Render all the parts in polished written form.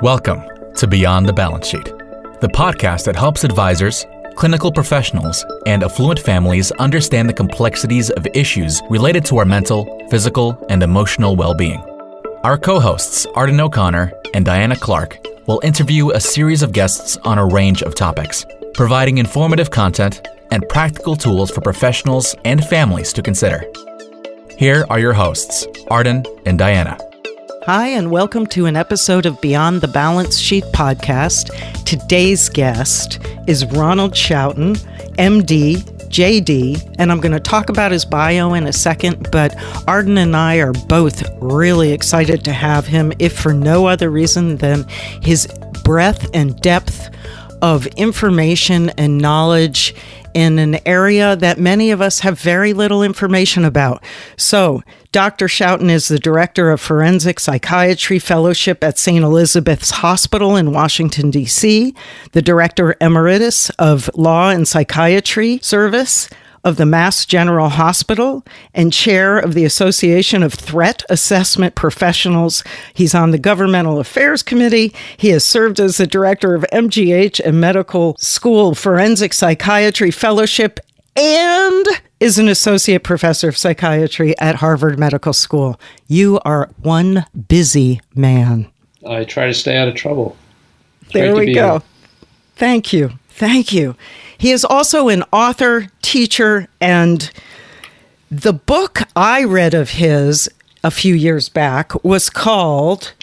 Welcome to Beyond the Balance Sheet, the podcast that helps advisors, clinical professionals, and affluent families understand the complexities of issues related to our mental, physical, and emotional well-being. Our co-hosts, Arden O'Connor and Diana Clark, will interview a series of guests on a range of topics, providing informative content and practical tools for professionals and families to consider. Here are your hosts, Arden and Diana. Hi, and welcome to an episode of Beyond the Balance Sheet podcast. Today's guest is Ronald Schouten, MD, JD, and I'm going to talk about his bio in a second, but Arden and I are both really excited to have him, if for no other reason than his breadth and depth of information and knowledge in an area that many of us have very little information about. So, Dr. Schouten is the director of Forensic Psychiatry Fellowship at St. Elizabeth's Hospital in Washington, D.C., the director emeritus of Law and Psychiatry Service of the Mass General Hospital, and chair of the Association of Threat Assessment Professionals. He's on the Governmental Affairs Committee. He has served as the director of MGH and Medical School Forensic Psychiatry Fellowship, and is an associate professor of psychiatry at Harvard Medical School. You are one busy man. I try to stay out of trouble. There we go. Thank you. Thank you. He is also an author, teacher, and the book I read of his a few years back was called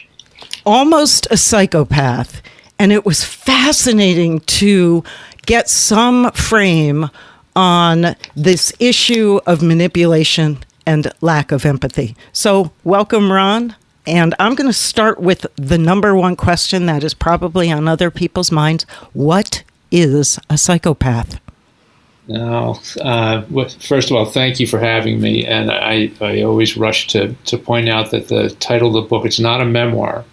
Almost a Psychopath. And it was fascinating to get some frame on this issue of manipulation and lack of empathy. So welcome, Ron. And I'm going to start with the number one question that is probably on other people's minds. What is a psychopath? Now, first of all, thank you for having me. And I always rush to point out that the title of the book, it's not a memoir,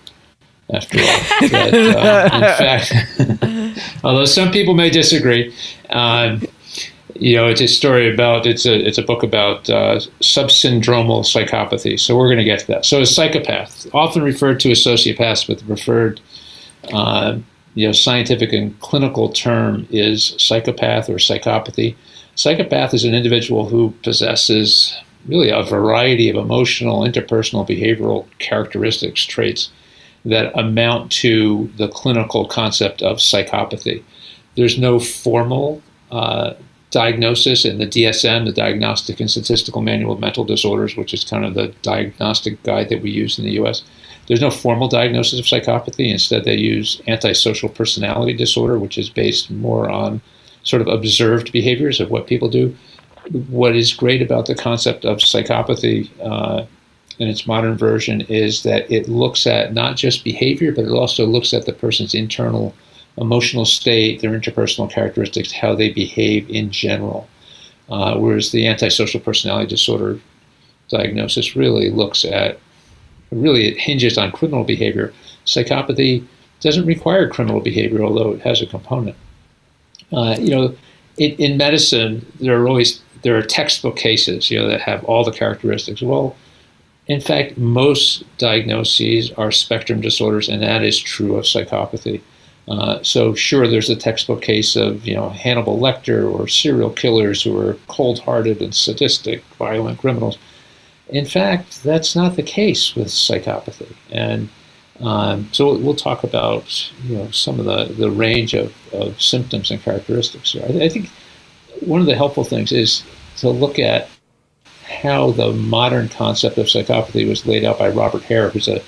after all. That, in fact, although some people may disagree, it's a story about, it's a book about subsyndromal psychopathy. So we're going to get to that. So a psychopath, often referred to as sociopaths, but the preferred scientific and clinical term is psychopath or psychopathy. Psychopath is an individual who possesses really a variety of emotional, interpersonal, behavioral characteristics, traits that amount to the clinical concept of psychopathy. There's no formal diagnosis in the DSM, the Diagnostic and Statistical Manual of Mental Disorders, which is kind of the diagnostic guide that we use in the U.S. There's no formal diagnosis of psychopathy. Instead, they use antisocial personality disorder, which is based more on sort of observed behaviors of what people do. What is great about the concept of psychopathy in its modern version is that it looks at not just behavior, but it also looks at the person's internal emotional state, their interpersonal characteristics, how they behave in general. Whereas the antisocial personality disorder diagnosis really it hinges on criminal behavior. Psychopathy doesn't require criminal behavior, although it has a component. In medicine, there are textbook cases, that have all the characteristics. Well, in fact, most diagnoses are spectrum disorders, and that is true of psychopathy. So sure, there's a textbook case of, Hannibal Lecter or serial killers who are cold-hearted and sadistic, violent criminals. In fact, that's not the case with psychopathy. And so we'll talk about, some of the range of symptoms and characteristics here. I think one of the helpful things is to look at how the modern concept of psychopathy was laid out by Robert Hare, who's a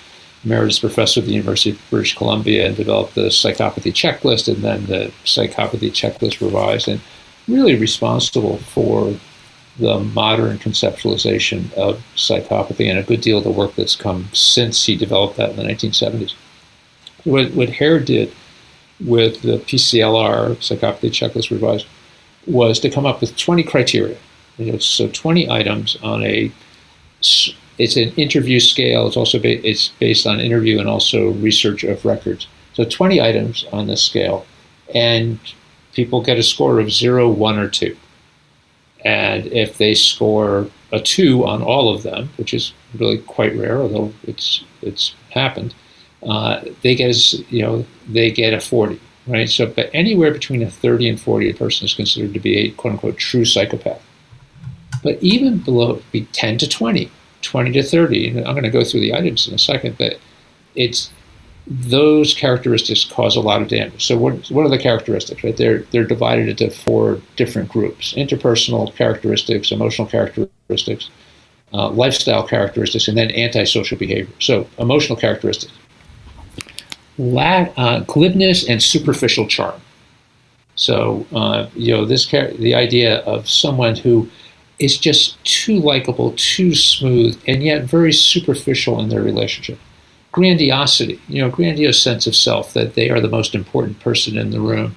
Emeritus professor at the University of British Columbia, and developed the psychopathy checklist and then the psychopathy checklist revised, and really responsible for the modern conceptualization of psychopathy and a good deal of the work that's come since he developed that in the 1970s. What Hare did with the PCLR, Psychopathy Checklist Revised, was to come up with 20 criteria. So 20 items on it's an interview scale. It's also it's based on interview and also research of records. So 20 items on this scale, and people get a score of 0, 1, or 2. And if they score a 2 on all of them, which is really quite rare, although it's happened, they get a 40, right? So, but anywhere between a 30 and 40, a person is considered to be a quote unquote true psychopath. But even below, be 10 to 20, 20 to 30, and I'm going to go through the items in a second, but it's those characteristics cause a lot of damage. So what are the characteristics, right? They're divided into 4 different groups: interpersonal characteristics, emotional characteristics, lifestyle characteristics, and then antisocial behavior. So emotional characteristics: glibness and superficial charm. So the idea of someone who is just too likable, too smooth, and yet very superficial in their relationship. Grandiosity, grandiose sense of self, that they are the most important person in the room.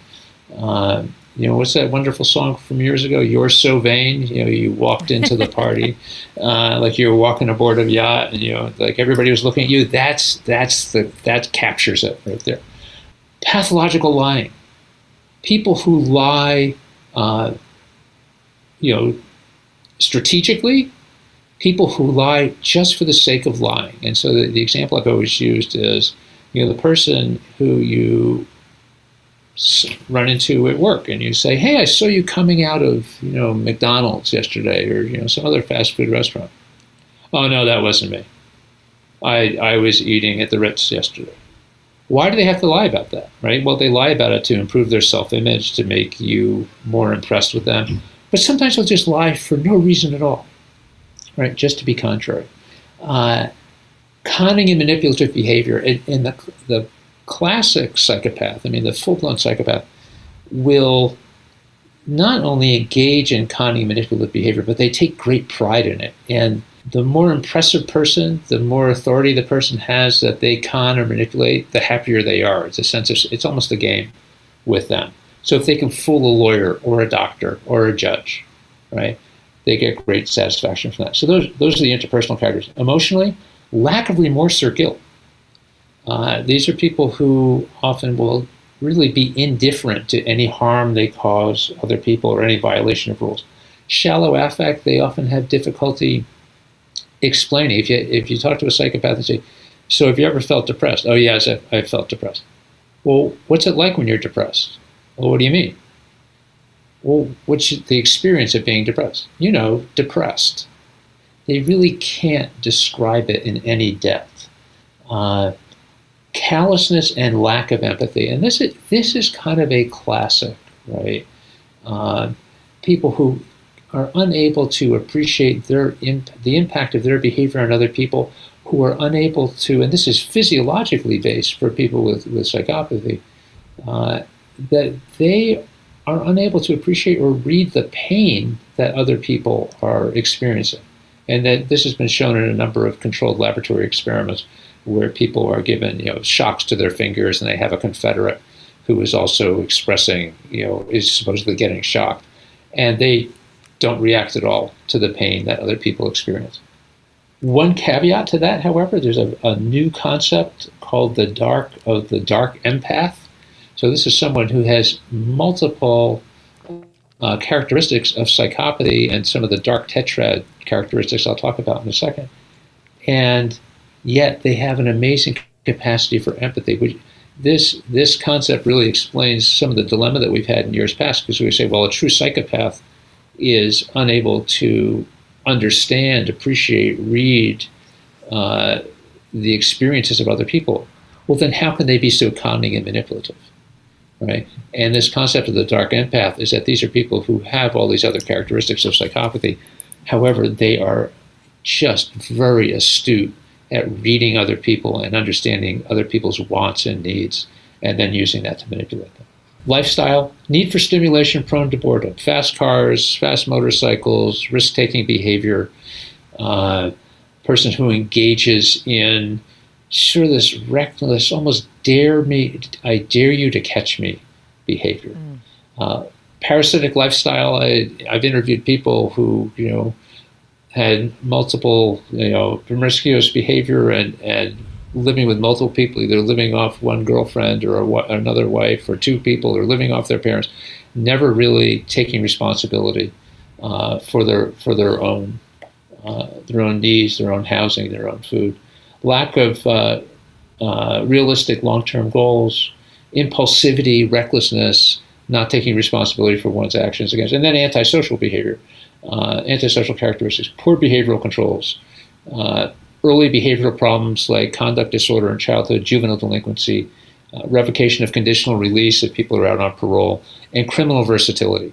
What's that wonderful song from years ago? You're so vain. You walked into the party like you were walking aboard a yacht, and like everybody was looking at you. That captures it right there. Pathological lying. People who lie, strategically. People who lie just for the sake of lying. And so the example I've always used is, the person who you run into at work and you say, hey, I saw you coming out of, McDonald's yesterday, or, some other fast food restaurant. Oh, no, that wasn't me. I was eating at the Ritz yesterday. Why do they have to lie about that, right? Well, they lie about it to improve their self-image, to make you more impressed with them. But sometimes they'll just lie for no reason at all. Right, just to be contrary. Conning and manipulative behavior. In the classic psychopath, the full-blown psychopath, will not only engage in conning and manipulative behavior, but they take great pride in it. And the more impressive person, the more authority the person has that they con or manipulate, the happier they are. It's almost a game with them. So if they can fool a lawyer or a doctor or a judge, right, they get great satisfaction from that. So those are the interpersonal characters. Emotionally, lack of remorse or guilt. These are people who often will really be indifferent to any harm they cause other people or any violation of rules. Shallow affect, they often have difficulty explaining. If you talk to a psychopath and say, so have you ever felt depressed? Oh, yes, I've felt depressed. Well, what's it like when you're depressed? Well, what do you mean? Well, what's the experience of being depressed? Depressed. They really can't describe it in any depth. Callousness and lack of empathy. And this is kind of a classic, right? People who are unable to appreciate the impact of their behavior on other people, who are unable to, and this is physiologically based for people with psychopathy, that they are unable to appreciate or read the pain that other people are experiencing. And that this has been shown in a number of controlled laboratory experiments where people are given, shocks to their fingers, and they have a confederate who is also expressing, is supposedly getting shocked. And they don't react at all to the pain that other people experience. One caveat to that, however, there's a new concept called the dark empath. So this is someone who has multiple characteristics of psychopathy and some of the dark tetrad characteristics I'll talk about in a second. And yet they have an amazing capacity for empathy. This concept really explains some of the dilemma that we've had in years past, because we say, well, a true psychopath is unable to understand, appreciate, read the experiences of other people. Well, then how can they be so cunning and manipulative? Right? And this concept of the dark empath is that these are people who have all these other characteristics of psychopathy. However, they are just very astute at reading other people and understanding other people's wants and needs, and then using that to manipulate them. Lifestyle, need for stimulation, prone to boredom. Fast cars, fast motorcycles, risk-taking behavior, person who engages in sort of this reckless, almost I dare you to catch me behavior. Parasitic lifestyle, I've interviewed people who, had multiple, promiscuous behavior and living with multiple people, either living off one girlfriend or another wife, or two people, or living off their parents, never really taking responsibility for their own needs, their own housing, their own food. Lack of realistic long-term goals, impulsivity, recklessness, not taking responsibility for one's actions against, and then antisocial behavior, antisocial characteristics, poor behavioral controls, early behavioral problems like conduct disorder in childhood, juvenile delinquency, revocation of conditional release if people are out on parole, and criminal versatility.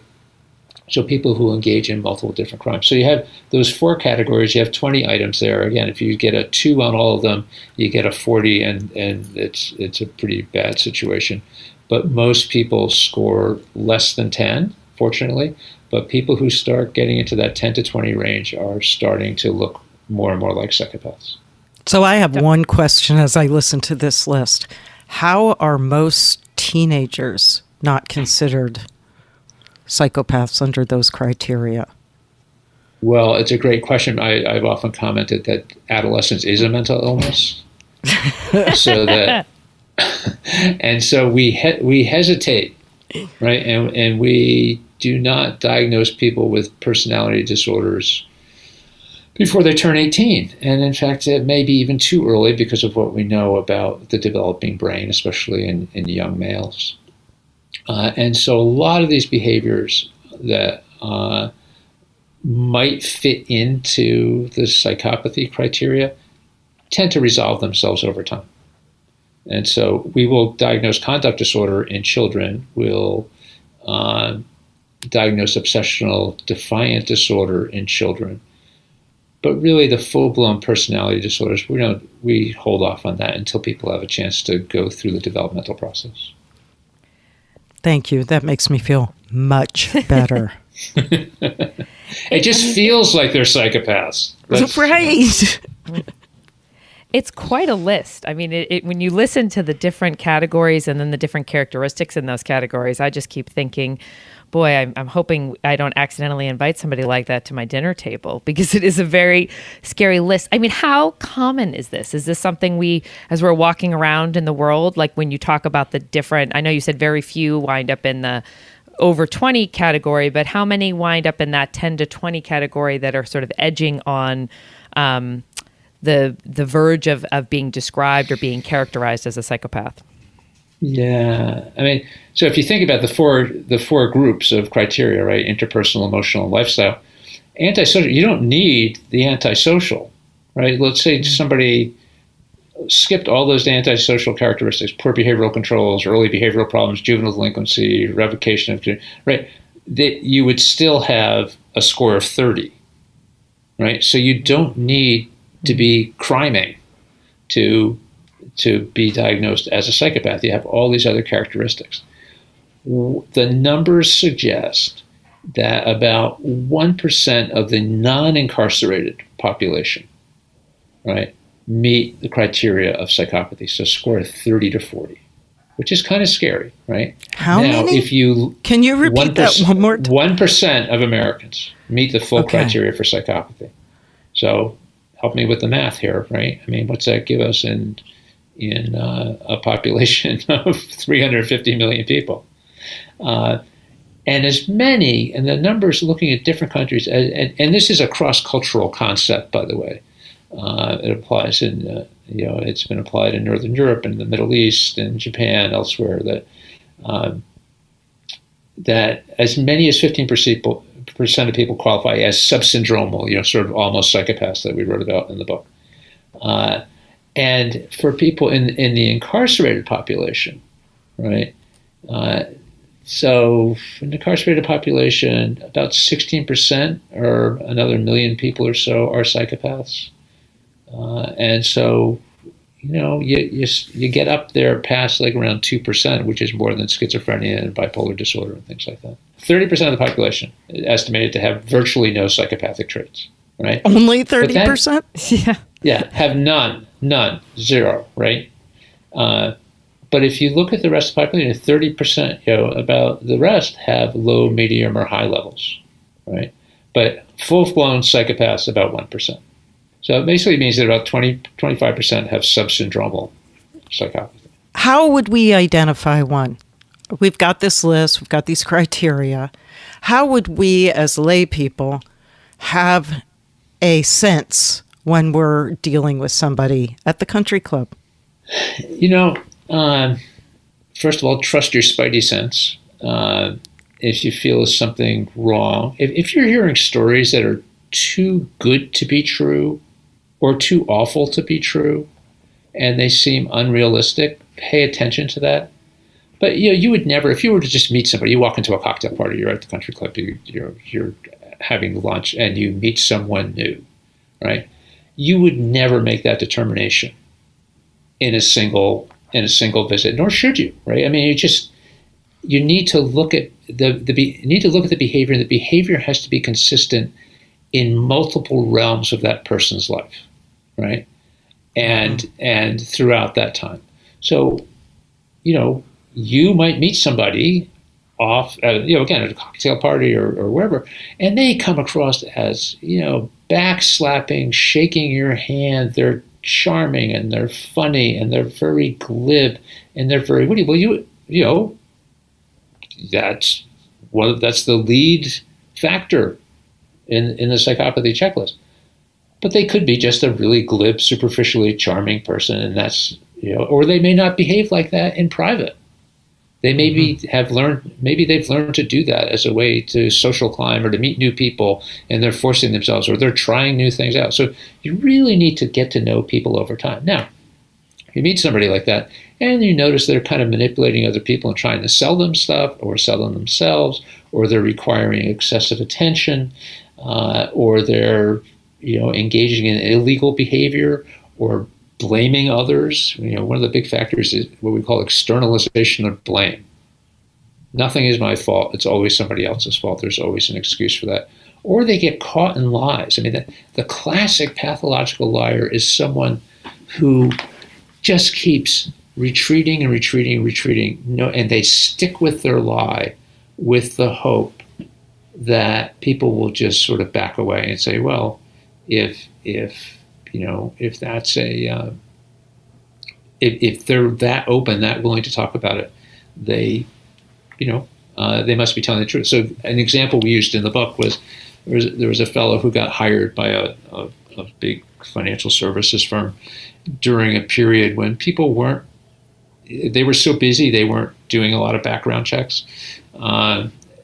So people who engage in multiple different crimes. So you have those 4 categories. You have 20 items there. Again, if you get a 2 on all of them, you get a 40, and it's a pretty bad situation. But most people score less than 10, fortunately. But people who start getting into that 10 to 20 range are starting to look more and more like psychopaths. So I have one question as I listen to this list. How are most teenagers not considered psychopaths under those criteria? Well, it's a great question. I've often commented that adolescence is a mental illness. So that, and so we hesitate, right? And we do not diagnose people with personality disorders before they turn 18. And in fact, it may be even too early because of what we know about the developing brain, especially in young males. And so a lot of these behaviors that might fit into the psychopathy criteria tend to resolve themselves over time. And so we will diagnose conduct disorder in children. We'll diagnose obsessional defiant disorder in children. But really the full-blown personality disorders, we hold off on that until people have a chance to go through the developmental process. Thank you. That makes me feel much better. It just feels like they're psychopaths. Right. It's quite a list. I mean, when you listen to the different categories and then the different characteristics in those categories, I just keep thinking, boy, I'm hoping I don't accidentally invite somebody like that to my dinner table, because it is a very scary list. I mean, how common is this? Is this something we, as we're walking around in the world, like when you talk about the different, I know you said very few wind up in the over 20 category, but how many wind up in that 10 to 20 category that are sort of edging on the verge of being described or being characterized as a psychopath? Yeah, I mean, so if you think about the four groups of criteria, right? Interpersonal, emotional, and lifestyle. Antisocial, you don't need the antisocial, right? Let's say somebody skipped all those antisocial characteristics: poor behavioral controls, early behavioral problems, juvenile delinquency, revocation of, right? That you would still have a score of 30, right? So you don't need to be criming to be diagnosed as a psychopath. You have all these other characteristics. The numbers suggest that about 1% of the non-incarcerated population, right, meet the criteria of psychopathy. So score 30 to 40, which is kind of scary, right? How many? Can you repeat that one more time? 1% of Americans meet the full criteria for psychopathy. So help me with the math here, right? I mean, what's that give us in a population of 350 million people? And as many, and the numbers looking at different countries, and this is a cross-cultural concept, by the way. It applies in, it's been applied in Northern Europe and the Middle East and Japan, elsewhere, that as many as 15% of people qualify as subsyndromal, sort of almost psychopaths that we wrote about in the book. And for people in the incarcerated population, right? So in the incarcerated population, about 16%, or another million people or so, are psychopaths. And so, you get up there past like around 2%, which is more than schizophrenia and bipolar disorder and things like that. 30% of the population is estimated to have virtually no psychopathic traits, right? Only 30%? Yeah. Yeah, have none, zero, right? But if you look at the rest of the population, 30%, about the rest have low, medium, or high levels, right? But full-blown psychopaths, about 1%. So it basically means that about 25% have subsyndromal psychopathy. How would we identify one? We've got this list, we've got these criteria. How would we as lay people have a sense when we're dealing with somebody at the country club? You know, first of all, trust your spidey sense. If you feel there's something wrong, if you're hearing stories that are too good to be true or too awful to be true, and they seem unrealistic, pay attention to that. But you would never, if you were to just meet somebody, you walk into a cocktail party, you're at the country club, you're having lunch, and you meet someone new, right? You would never make that determination in a single visit, nor should you, right? I mean, you need to look at the behavior, and the behavior has to be consistent in multiple realms of that person's life, right? And throughout that time. So, you might meet somebody off at, again, at a cocktail party or wherever, and they come across as, backslapping, shaking your hand. They're charming and they're funny and they're very glib and they're very witty. Well, that's the lead factor in the psychopathy checklist. But they could be just a really glib, superficially charming person, and that's, or they may not behave like that in private. They maybe they've learned to do that as a way to social climb or to meet new people, and they're forcing themselves, or they're trying new things out. So you really need to get to know people over time. Now, you meet somebody like that, and you notice they're kind of manipulating other people and trying to sell them stuff, or sell them themselves, or they're requiring excessive attention, or they're engaging in illegal behavior or blaming others. One of the big factors is what we call externalization of blame. Nothing is my fault. It's always somebody else's fault. There's always an excuse for that. Or they get caught in lies. I mean, the classic pathological liar is someone who just keeps retreating and retreating and retreating. And they stick with their lie with the hope that people will just sort of back away and say, well, if that's if they're that open, that willing to talk about it, they must be telling the truth. So an example we used in the book was there was a fellow who got hired by a big financial services firm during a period when people were so busy they weren't doing a lot of background checks.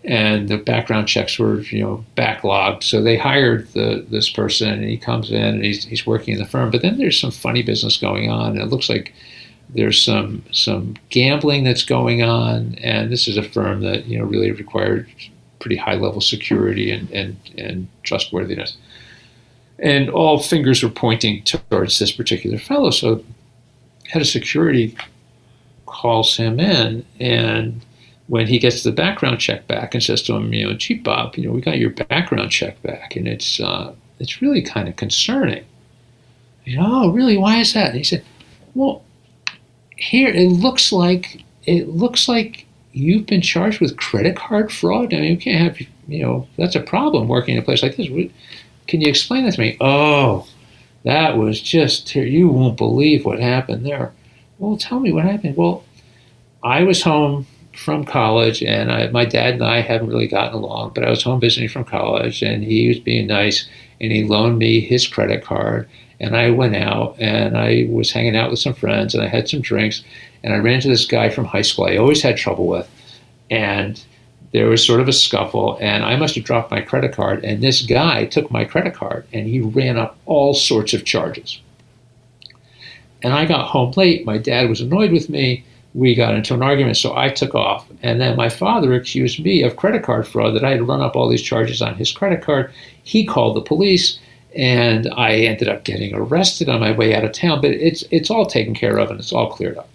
And the background checks were, backlogged. So they hired this person, and he comes in and he's working in the firm. But then there's some funny business going on, and it looks like there's some gambling that's going on. And this is a firm that really required pretty high level security and trustworthiness. And all fingers were pointing towards this particular fellow. So head of security calls him in, and when he gets the background check back and says to him, gee, Bob, we got your background check back, and it's really kind of concerning. Oh, really? Why is that? And he said, well, here it looks like you've been charged with credit card fraud. I mean, you can't have, that's a problem working in a place like this. Can you explain that to me? Oh, that was just, you won't believe what happened there. Well, tell me what happened. Well, I was home from college, and my dad and I haven't really gotten along, but I was home visiting from college, and he was being nice, and he loaned me his credit card, and I went out, and I was hanging out with some friends, and I had some drinks, and I ran into this guy from high school I always had trouble with, and there was sort of a scuffle, and I must have dropped my credit card, and this guy took my credit card, and he ran up all sorts of charges. And I got home late. My dad was annoyed with me. We got into an argument, so I took off. And then my father accused me of credit card fraud, that I had run up all these charges on his credit card. He called the police, and I ended up getting arrested on my way out of town. But it's all taken care of, and it's all cleared up.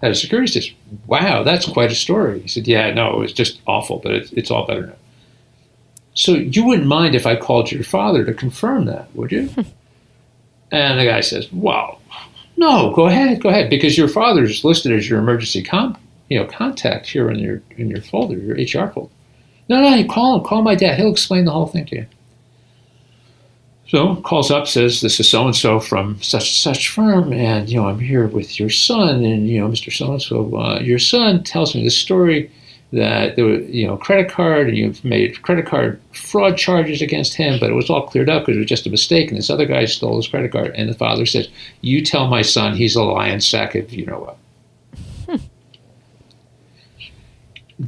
Head of security says, wow, that's quite a story. He said, yeah, no, it was just awful, but it's all better now. So you wouldn't mind if I called your father to confirm that, would you? And the guy says, well, no, go ahead, because your father is listed as your emergency contact here in your folder, your HR folder. No, you call my dad. He'll explain the whole thing to you. So calls up, says, this is so-and-so from such firm, and I'm here with your son, and Mr. So-and-so, your son tells me this story, that there were, credit card, and you've made credit card fraud charges against him, but it was all cleared up because it was just a mistake, and this other guy stole his credit card. And the father says, you tell my son he's a lion sack of you know what.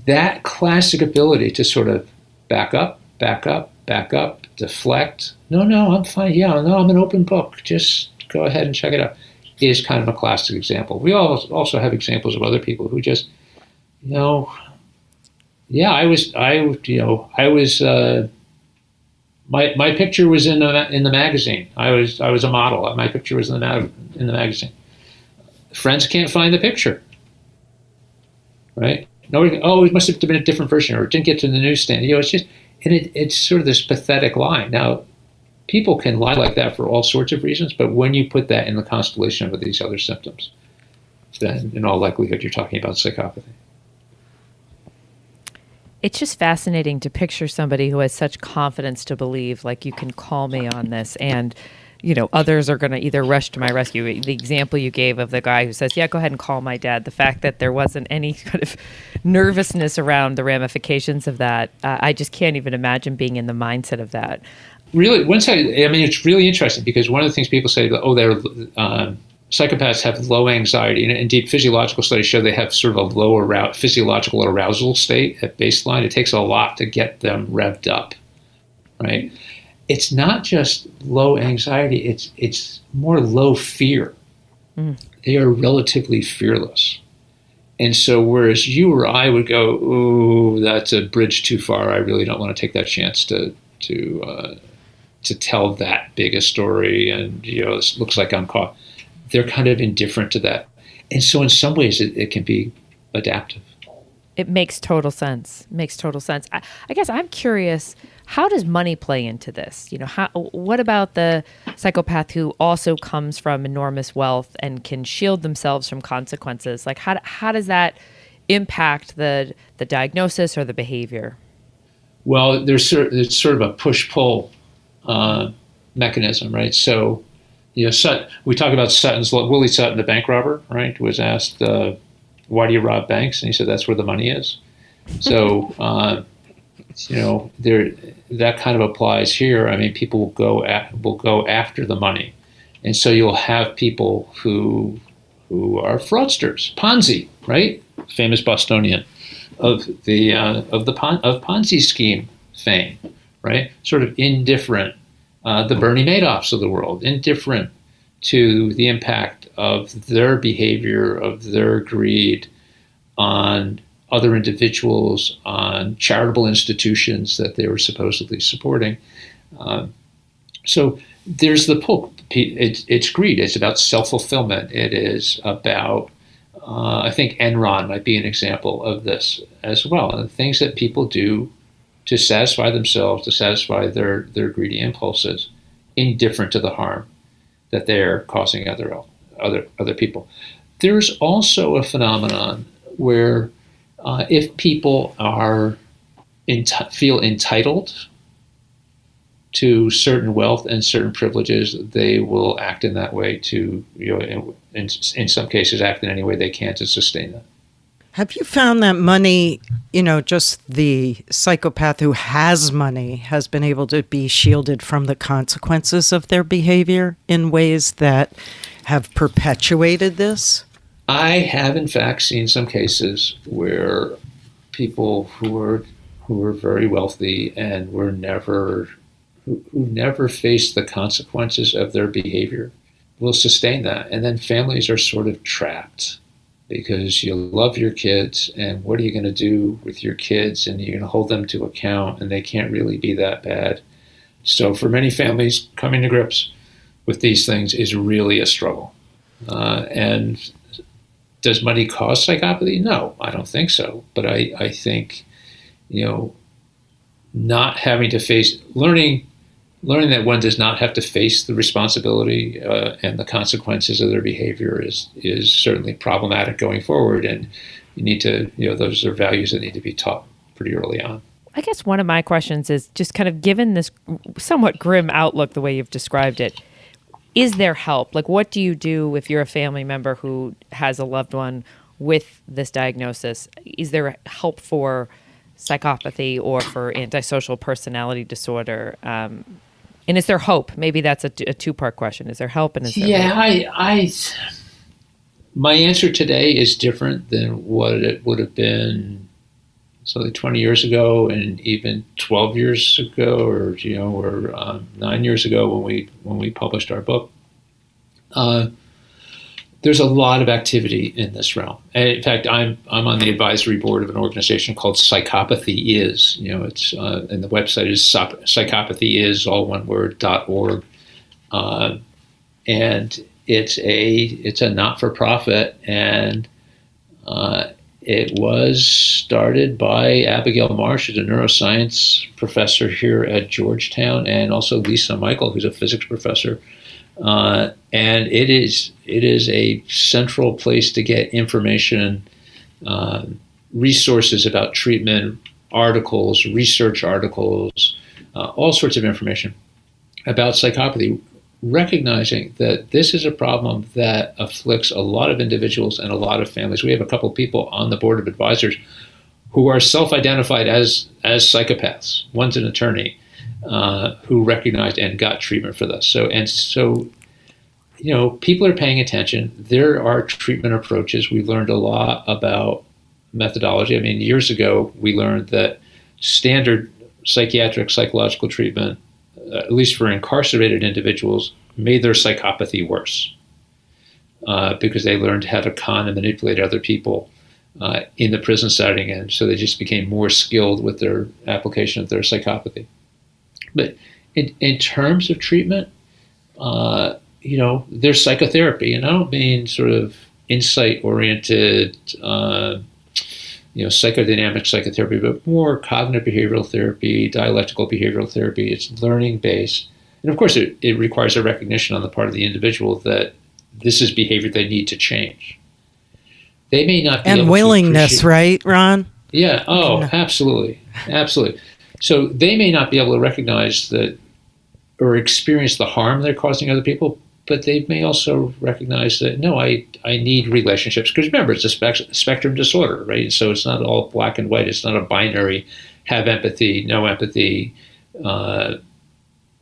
That classic ability to sort of back up, deflect. No, I'm fine. Yeah, no, I'm an open book. Just go ahead and check it out. Is kind of a classic example. We also have examples of other people who just, my picture was in the magazine. I was a model. My picture was in the magazine. Friends can't find the picture, right? Nobody. Oh, it must have been a different version, or it didn't get to the newsstand. It's just, and it's sort of this pathetic lie. Now, people can lie like that for all sorts of reasons, but when you put that in the constellation of these other symptoms, then in all likelihood you're talking about psychopathy. It's just fascinating to picture somebody who has such confidence to believe, like, you can call me on this, and others are going to either rush to my rescue. The example you gave of the guy who says, yeah, go ahead and call my dad. The fact that there wasn't any kind of nervousness around the ramifications of that, I just can't even imagine being in the mindset of that. Really, it's really interesting because one of the things people say, psychopaths have low anxiety, and indeed physiological studies show they have sort of a low physiological arousal state at baseline. It takes a lot to get them revved up, right? It's not just low anxiety, it's more low fear. They are relatively fearless. And so whereas you or I would go, ooh, that's a bridge too far, I really don't want to take that chance to tell that big a story, and it looks like I'm caught. They're kind of indifferent to that. And so in some ways it can be adaptive. It makes total sense. I guess I'm curious, how does money play into this? What about the psychopath who also comes from enormous wealth and can shield themselves from consequences? Like, how does that impact the diagnosis or the behavior? Well, it's sort of a push-pull mechanism, right? So, we talk about Willie Sutton, the bank robber, right? Was asked, why do you rob banks? And he said, that's where the money is. So, that kind of applies here. I mean, people will go after the money. And so you'll have people who are fraudsters, Ponzi, right? Famous Bostonian of Ponzi scheme fame, right? Sort of indifferent, the Bernie Madoffs of the world, indifferent to the impact of their behavior, of their greed on other individuals, on charitable institutions that they were supposedly supporting. So there's the pull. It's greed. It's about self-fulfillment. It is about, I think Enron might be an example of this as well. And things that people do to satisfy themselves, to satisfy their greedy impulses, indifferent to the harm that they're causing other people. There's also a phenomenon where if people feel entitled to certain wealth and certain privileges, they will act in that way to, in some cases, act in any way they can to sustain that. Have you found that money, just the psychopath who has money has been able to be shielded from the consequences of their behavior in ways that have perpetuated this? I have, in fact, seen some cases where people who were very wealthy and who never faced the consequences of their behavior will sustain that. And then families are sort of trapped because you love your kids, and what are you going to do with your kids? And you're going to hold them to account, and they can't really be that bad. So for many families, coming to grips with these things is really a struggle. And does money cause psychopathy? No, I don't think so. But I think, not having to face, learning that one does not have to face the responsibility and the consequences of their behavior is certainly problematic going forward. And you need to, those are values that need to be taught pretty early on. I guess one of my questions is just kind of given this somewhat grim outlook, the way you've described it, is there help? Like, what do you do if you're a family member who has a loved one with this diagnosis? Is there help for psychopathy or for antisocial personality disorder? And is there hope? Maybe that's a two-part question. Is there help and is there hope? My answer today is different than what it would have been like 20 years ago, and even 12 years ago, or 9 years ago when we published our book. There's a lot of activity in this realm. And in fact, I'm on the advisory board of an organization called Psychopathy Is. It's and the website is psychopathyis, all one word, .org. And it's a not-for-profit, and it was started by Abigail Marsh, who's a neuroscience professor here at Georgetown, and also Lisa Michael, who's a physics professor. And it is a central place to get information, resources about treatment, articles, research articles, all sorts of information about psychopathy, recognizing that this is a problem that afflicts a lot of individuals and a lot of families. We have a couple of people on the board of advisors who are self-identified as psychopaths. One's an attorney who recognized and got treatment for this. So people are paying attention. There are treatment approaches. We learned a lot about methodology. I mean, years ago, we learned that standard psychiatric psychological treatment, at least for incarcerated individuals, made their psychopathy worse because they learned how to con and manipulate other people in the prison setting, and so they just became more skilled with their application of their psychopathy. But in terms of treatment, there's psychotherapy, and I don't mean sort of insight-oriented, psychodynamic psychotherapy, but more cognitive behavioral therapy, dialectical behavioral therapy. It's learning-based. And of course, it requires a recognition on the part of the individual that this is behavior they need to change. They may not be able to willingness, right, Ron? Yeah. Oh, absolutely. Absolutely. So they may not be able to recognize that or experience the harm they're causing other people, but they may also recognize that, no, I need relationships. Because remember, it's a spectrum disorder, right? So it's not all black and white. It's not a binary, have empathy, no empathy,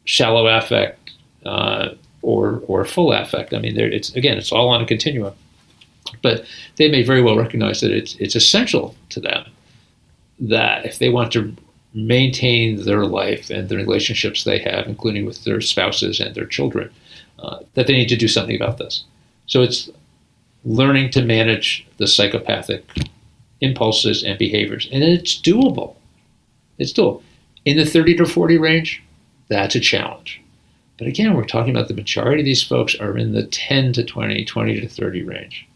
shallow affect, or full affect. I mean, it's all on a continuum. But they may very well recognize that it's essential to them that if they want to maintain their life and the relationships they have, including with their spouses and their children, that they need to do something about this. So it's learning to manage the psychopathic impulses and behaviors. And it's doable. It's doable. In the 30 to 40 range, that's a challenge. But again, we're talking about the majority of these folks are in the 10 to 20, 20 to 30 range.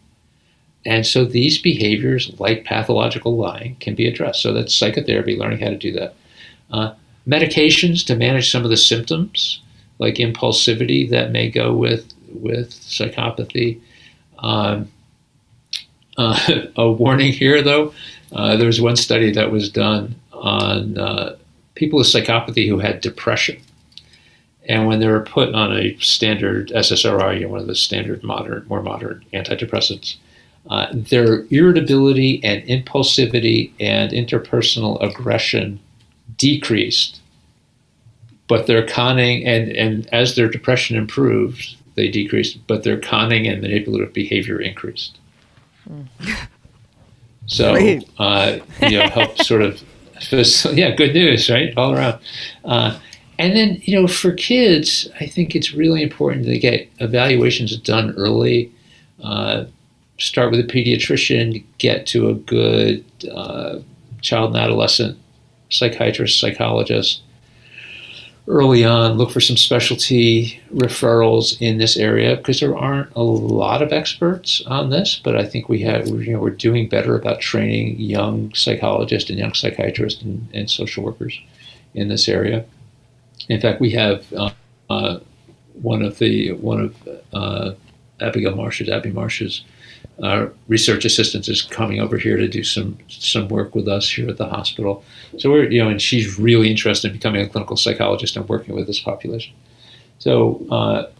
And so these behaviors, like pathological lying, can be addressed. So that's psychotherapy, learning how to do that. Medications to manage some of the symptoms, like impulsivity that may go with psychopathy. A warning here, though. There was one study that was done on people with psychopathy who had depression. And when they were put on a standard SSRI, one of the standard more modern antidepressants, their irritability and impulsivity and interpersonal aggression decreased, but their conning and as their depression improved, they decreased, but their conning and manipulative behavior increased. So, help sort of, good news, right? All around. And then, for kids, I think it's really important to get evaluations done early. Start with a pediatrician, get to a good child and adolescent psychiatrist, psychologist early on. Look for some specialty referrals in this area because there aren't a lot of experts on this, but I think we're doing better about training young psychologists and young psychiatrists and social workers in this area. In fact, we have one of Abigail Marsh's, Abby Marsh's research assistants is coming over here to do some work with us here at the hospital. So we're, and she's really interested in becoming a clinical psychologist and working with this population. So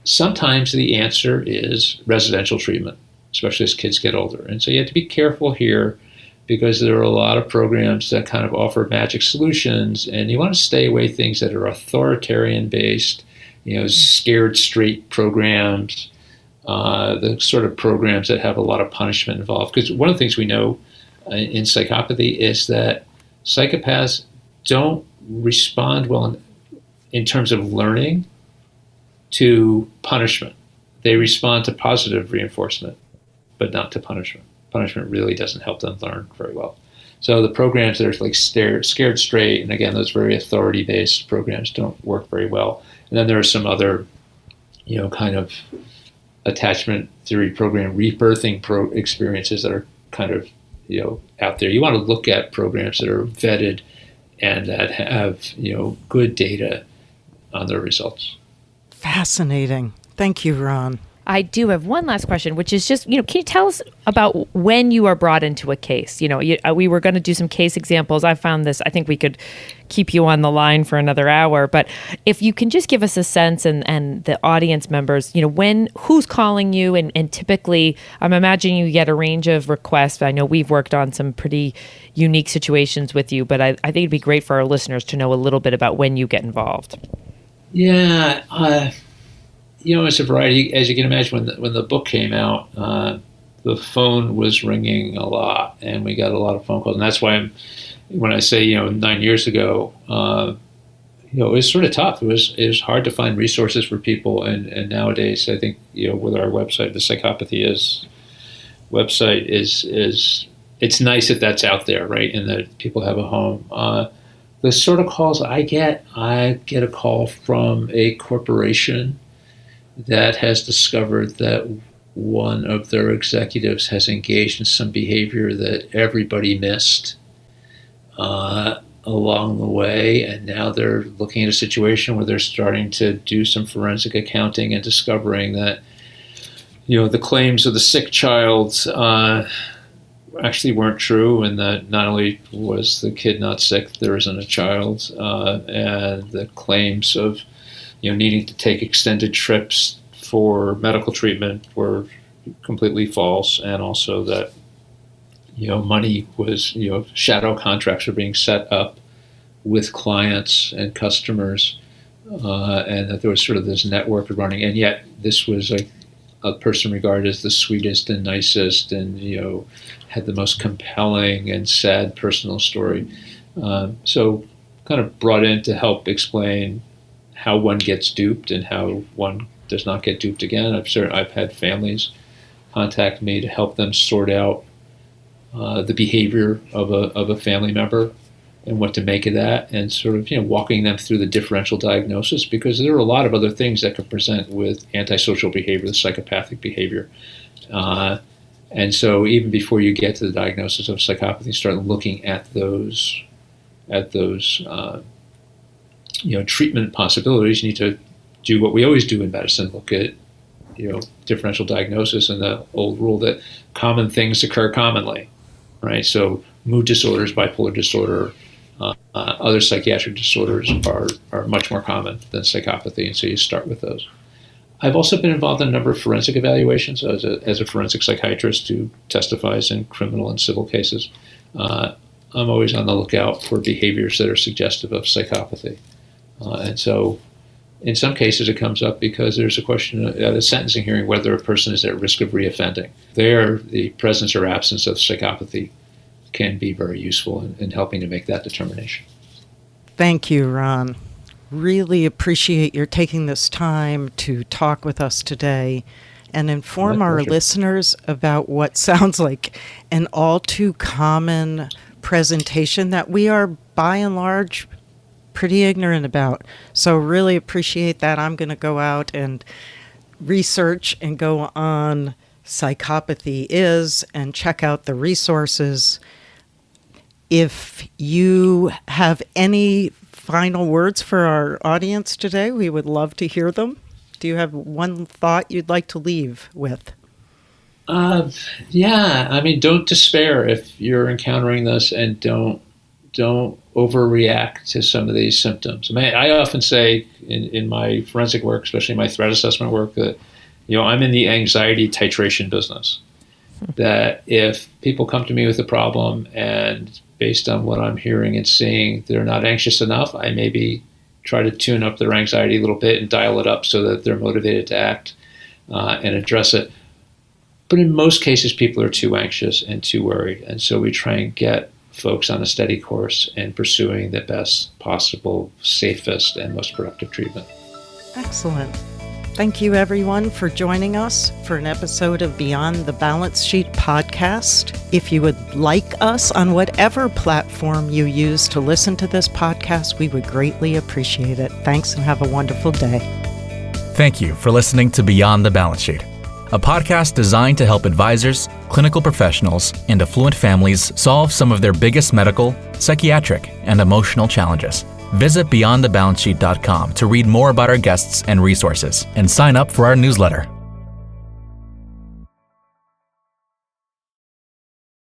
sometimes the answer is residential treatment. especially as kids get older. And so you have to be careful here, because there are a lot of programs that kind of offer magic solutions, and you want to stay away things that are authoritarian based, scared straight programs, the sort of programs that have a lot of punishment involved. Because one of the things we know in psychopathy is that psychopaths don't respond well in terms of learning to punishment. They respond to positive reinforcement, but not to punishment. Punishment really doesn't help them learn very well. So the programs that are like scared straight, and again, those very authority-based programs don't work very well. And then there are some other, kind of attachment theory program, rebirthing experiences that are kind of, out there. You want to look at programs that are vetted and that have, good data on their results. Fascinating. Thank you, Ron. I do have one last question, which is just, can you tell us about when you are brought into a case? We were going to do some case examples. I found this, I think we could keep you on the line for another hour, but if you can just give us a sense and the audience members, who's calling you, and typically, I'm imagining you get a range of requests. I know we've worked on some pretty unique situations with you, but I think it'd be great for our listeners to know a little bit about when you get involved. Yeah, it's a variety. As you can imagine, when the book came out, the phone was ringing a lot, and we got a lot of phone calls. And that's why when I say, 9 years ago, it was sort of tough. It was hard to find resources for people. And nowadays, I think, with our website, the Psychopathy website is it's nice that that's out there, right? And that people have a home. The sort of calls I get a call from a corporation that has discovered that one of their executives has engaged in some behavior that everybody missed along the way, and now they're looking at a situation where they're starting to do some forensic accounting and discovering that the claims of the sick child actually weren't true, and that not only was the kid not sick, there isn't a child, and the claims of needing to take extended trips for medical treatment were completely false, and also that money was shadow contracts were being set up with clients and customers, and that there was sort of this network running, and yet this was a person regarded as the sweetest and nicest, and had the most compelling and sad personal story. So kind of brought in to help explain how one gets duped and how one does not get duped again. I've had families contact me to help them sort out the behavior of a family member and what to make of that, and sort of walking them through the differential diagnosis, because there are a lot of other things that could present with antisocial behavior, the psychopathic behavior. And so even before you get to the diagnosis of psychopathy, start looking at those treatment possibilities. You need to do what we always do in medicine, look at differential diagnosis and the old rule that common things occur commonly, right? So mood disorders, bipolar disorder, other psychiatric disorders are much more common than psychopathy, and so you start with those. I've also been involved in a number of forensic evaluations as a forensic psychiatrist who testifies in criminal and civil cases. I'm always on the lookout for behaviors that are suggestive of psychopathy. And so in some cases it comes up because there's a question at a sentencing hearing whether a person is at risk of reoffending. There, the presence or absence of psychopathy can be very useful in helping to make that determination. Thank you, Ron. Really appreciate your taking this time to talk with us today and inform our listeners about what sounds like an all too common presentation that we are, by and large, pretty ignorant about. So really appreciate that. I'm going to go out and research and go on Psychopathy Is and check out the resources. If you have any final words for our audience today, we would love to hear them. Do you have one thought you'd like to leave with? Yeah, I mean, don't despair if you're encountering this, and don't overreact to some of these symptoms. I mean, I often say in my forensic work, especially my threat assessment work, that I'm in the anxiety titration business. that if people come to me with a problem and based on what I'm hearing and seeing, they're not anxious enough, I maybe try to tune up their anxiety a little bit and dial it up so that they're motivated to act and address it. But in most cases, people are too anxious and too worried. And so we try and get folks on a steady course and pursuing the best possible, safest, and most productive treatment. Excellent. Thank you, everyone, for joining us for an episode of Beyond the Balance Sheet podcast. If you would like us on whatever platform you use to listen to this podcast, we would greatly appreciate it. Thanks and have a wonderful day. Thank you for listening to Beyond the Balance Sheet, a podcast designed to help advisors, clinical professionals, and affluent families solve some of their biggest medical, psychiatric, and emotional challenges. Visit beyondthebalancesheet.com to read more about our guests and resources, and sign up for our newsletter.